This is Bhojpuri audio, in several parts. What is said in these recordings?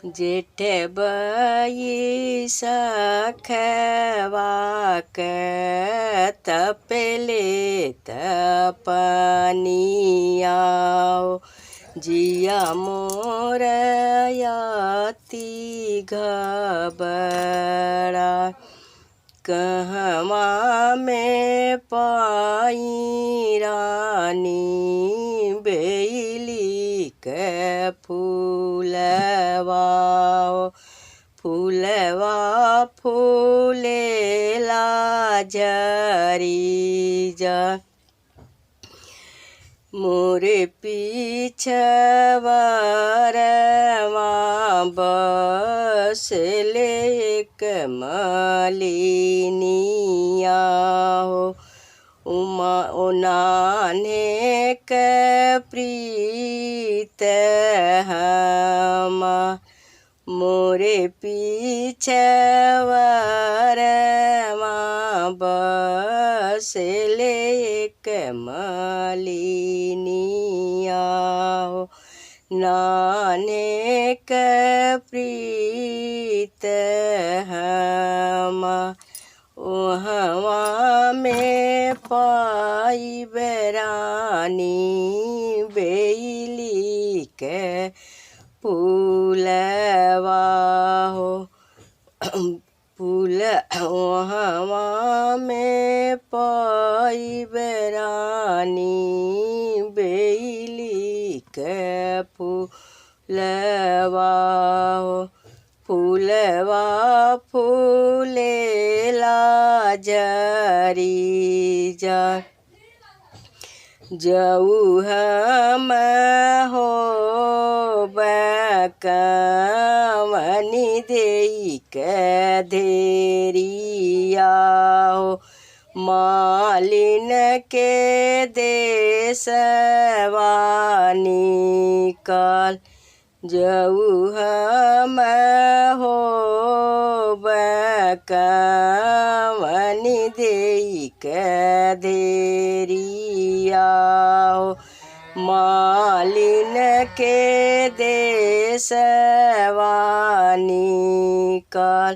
जेठ बैसखवा के तपले तपनिया जिया मोर याति घबरा कहवा में पाई रानी बेली के फूलवा फूलवा फूलेला झरी जा मोरे पीछवारवा बसले कमलिनिया हो उमा नाने के प्रीत हमा मोरे पीछवारवा बसले कमलिनिया हो नाने के प्रीत हमा ओहवा में पाई बेरानी बेली के फूलवा हो फूल ओहवा में पाई बेरानी बेली के फूलवा हो फूलवा फूलेला झरी जा जऊ हम हो बकवनी देई के धेरिया हो मालिन के देशवानी काल जऊ हम हो बकवनी देई के धेरिया हो मालिन के देशवानी काल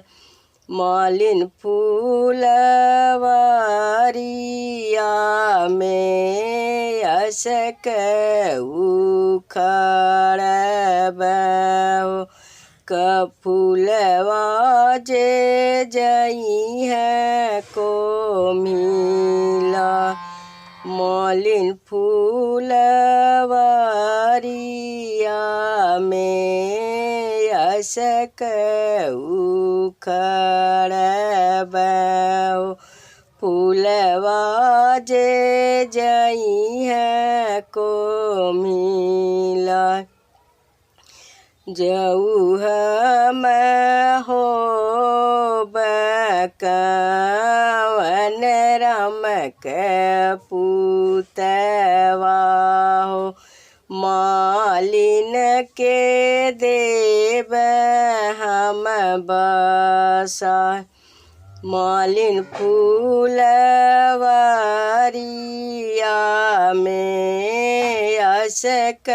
मालिन फूलवारिया में असक उखड़ब कफूलवा जे जई है को मिला मालिन फूलवारिया में असक उखड़ब फूलवा जे जई है को मिला जऊ हम हो बकवन राम के पूतवा हो मालिन के देव हम बसा मालिन फूलवारिया में असक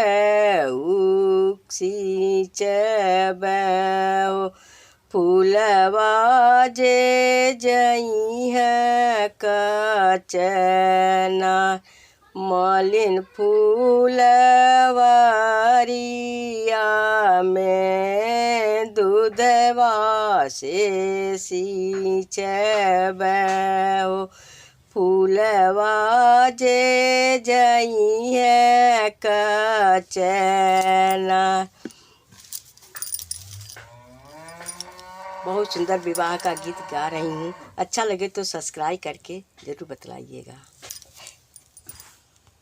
उसीचब फूलवा जे जई है कचना मालिन फूलवारिया में दूधवा से सींचब फूलवा जे जई है कचना। बहुत सुंदर विवाह का गीत गा रही हूँ। अच्छा लगे तो सब्सक्राइब करके ज़रूर बतलाइएगा।